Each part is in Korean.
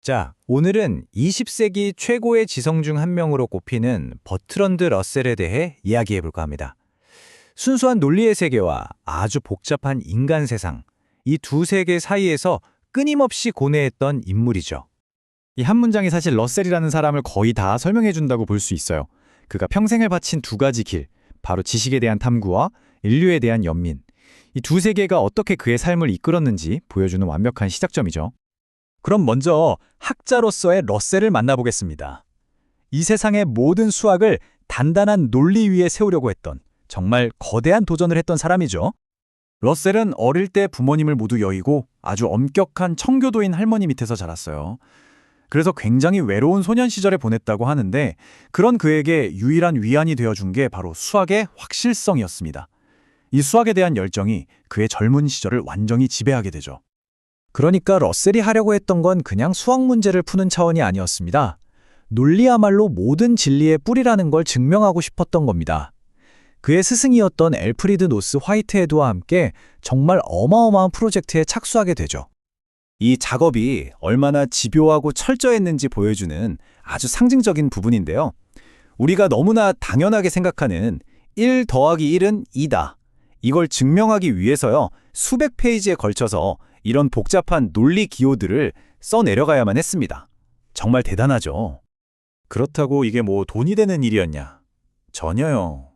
자, 오늘은 20세기 최고의 지성 중 한 명으로 꼽히는 버트런드 러셀에 대해 이야기해 볼까 합니다. 순수한 논리의 세계와 아주 복잡한 인간 세상, 이 두 세계 사이에서 끊임없이 고뇌했던 인물이죠. 이 한 문장이 사실 러셀이라는 사람을 거의 다 설명해 준다고 볼 수 있어요. 그가 평생을 바친 두 가지 길, 바로 지식에 대한 탐구와 인류에 대한 연민. 이 두 세계가 어떻게 그의 삶을 이끌었는지 보여주는 완벽한 시작점이죠. 그럼 먼저 학자로서의 러셀을 만나보겠습니다. 이 세상의 모든 수학을 단단한 논리 위에 세우려고 했던 정말 거대한 도전을 했던 사람이죠. 러셀은 어릴 때 부모님을 모두 여의고 아주 엄격한 청교도인 할머니 밑에서 자랐어요. 그래서 굉장히 외로운 소년 시절에 보냈다고 하는데 그런 그에게 유일한 위안이 되어준 게 바로 수학의 확실성이었습니다. 이 수학에 대한 열정이 그의 젊은 시절을 완전히 지배하게 되죠. 그러니까 러셀이 하려고 했던 건 그냥 수학 문제를 푸는 차원이 아니었습니다. 논리야말로 모든 진리의 뿌리라는 걸 증명하고 싶었던 겁니다. 그의 스승이었던 엘프리드 노스 화이트헤드와 함께 정말 어마어마한 프로젝트에 착수하게 되죠. 이 작업이 얼마나 집요하고 철저했는지 보여주는 아주 상징적인 부분인데요. 우리가 너무나 당연하게 생각하는 1 더하기 1은 2다. 이걸 증명하기 위해서요, 수백 페이지에 걸쳐서 이런 복잡한 논리 기호들을 써내려가야만 했습니다. 정말 대단하죠. 그렇다고 이게 뭐 돈이 되는 일이었냐? 전혀요.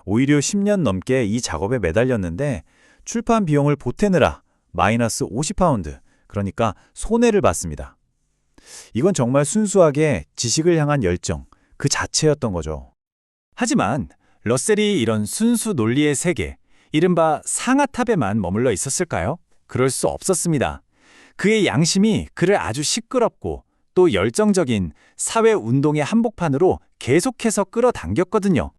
오히려 10년 넘게 이 작업에 매달렸는데 출판 비용을 보태느라 마이너스 50파운드, 그러니까 손해를 봤습니다. 이건 정말 순수하게 지식을 향한 열정, 그 자체였던 거죠. 하지만 러셀이 이런 순수 논리의 세계, 이른바 상아탑에만 머물러 있었을까요? 그럴 수 없었습니다. 그의 양심이 그를 아주 시끄럽고 또 열정적인 사회운동의 한복판으로 계속해서 끌어당겼거든요.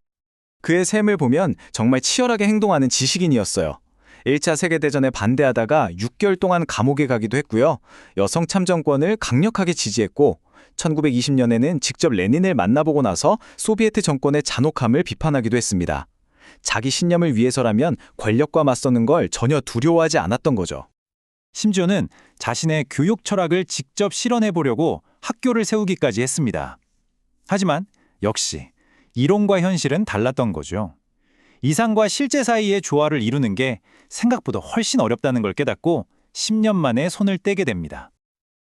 그의 삶을 보면 정말 치열하게 행동하는 지식인이었어요. 1차 세계대전에 반대하다가 6개월 동안 감옥에 가기도 했고요. 여성 참정권을 강력하게 지지했고 1920년에는 직접 레닌을 만나보고 나서 소비에트 정권의 잔혹함을 비판하기도 했습니다. 자기 신념을 위해서라면 권력과 맞서는 걸 전혀 두려워하지 않았던 거죠. 심지어는 자신의 교육 철학을 직접 실현해 보려고 학교를 세우기까지 했습니다. 하지만 역시 이론과 현실은 달랐던 거죠. 이상과 실제 사이의 조화를 이루는 게 생각보다 훨씬 어렵다는 걸 깨닫고 10년 만에 손을 떼게 됩니다.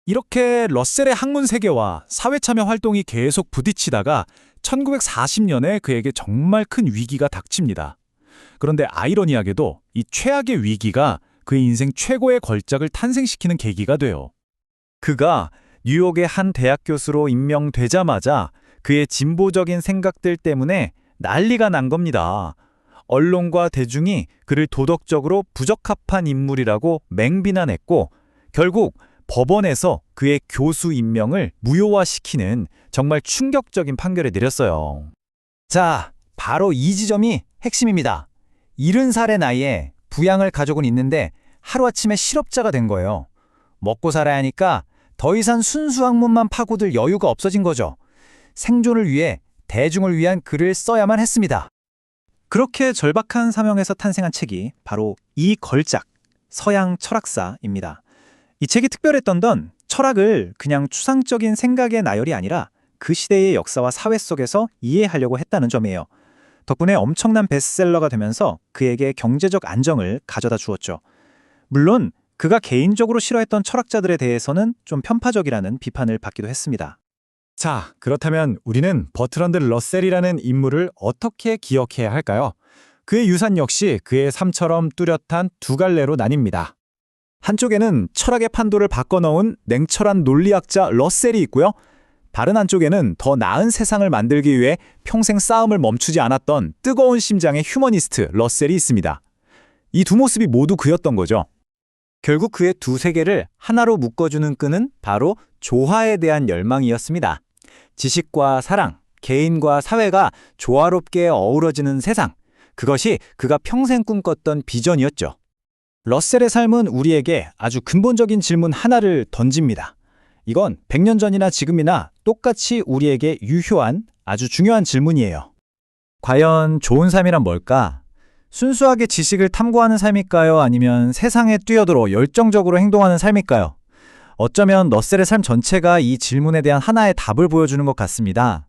이렇게 러셀의 학문 세계와 사회참여 활동이 계속 부딪히다가 1940년에 그에게 정말 큰 위기가 닥칩니다. 그런데 아이러니하게도 이 최악의 위기가 그의 인생 최고의 걸작을 탄생시키는 계기가 돼요. 그가 뉴욕의 한 대학 교수로 임명되자마자 그의 진보적인 생각들 때문에 난리가 난 겁니다. 언론과 대중이 그를 도덕적으로 부적합한 인물이라고 맹비난했고 결국 법원에서 그의 교수 임명을 무효화시키는 정말 충격적인 판결을 내렸어요. 자, 바로 이 지점이 핵심입니다. 70살의 나이에 부양을 가족은 있는데 하루아침에 실업자가 된 거예요. 먹고 살아야 하니까 더 이상 순수 학문만 파고들 여유가 없어진 거죠. 생존을 위해 대중을 위한 글을 써야만 했습니다. 그렇게 절박한 사명에서 탄생한 책이 바로 이 걸작, 서양 철학사입니다. 이 책이 특별했던 건 철학을 그냥 추상적인 생각의 나열이 아니라 그 시대의 역사와 사회 속에서 이해하려고 했다는 점이에요. 덕분에 엄청난 베스트셀러가 되면서 그에게 경제적 안정을 가져다 주었죠. 물론 그가 개인적으로 싫어했던 철학자들에 대해서는 좀 편파적이라는 비판을 받기도 했습니다. 자, 그렇다면 우리는 버트런드 러셀이라는 인물을 어떻게 기억해야 할까요? 그의 유산 역시 그의 삶처럼 뚜렷한 두 갈래로 나뉩니다. 한쪽에는 철학의 판도를 바꿔놓은 냉철한 논리학자 러셀이 있고요. 다른 한쪽에는 더 나은 세상을 만들기 위해 평생 싸움을 멈추지 않았던 뜨거운 심장의 휴머니스트 러셀이 있습니다. 이 두 모습이 모두 그였던 거죠. 결국 그의 두 세계를 하나로 묶어주는 끈은 바로 조화에 대한 열망이었습니다. 지식과 사랑, 개인과 사회가 조화롭게 어우러지는 세상, 그것이 그가 평생 꿈꿨던 비전이었죠. 러셀의 삶은 우리에게 아주 근본적인 질문 하나를 던집니다. 이건 100년 전이나 지금이나 똑같이 우리에게 유효한 아주 중요한 질문이에요. 과연 좋은 삶이란 뭘까? 순수하게 지식을 탐구하는 삶일까요? 아니면 세상에 뛰어들어 열정적으로 행동하는 삶일까요? 어쩌면 러셀의 삶 전체가 이 질문에 대한 하나의 답을 보여주는 것 같습니다.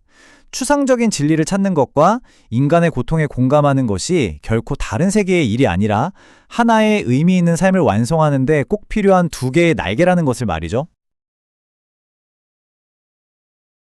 추상적인 진리를 찾는 것과 인간의 고통에 공감하는 것이 결코 다른 세계의 일이 아니라 하나의 의미 있는 삶을 완성하는 데 꼭 필요한 두 개의 날개라는 것을 말이죠.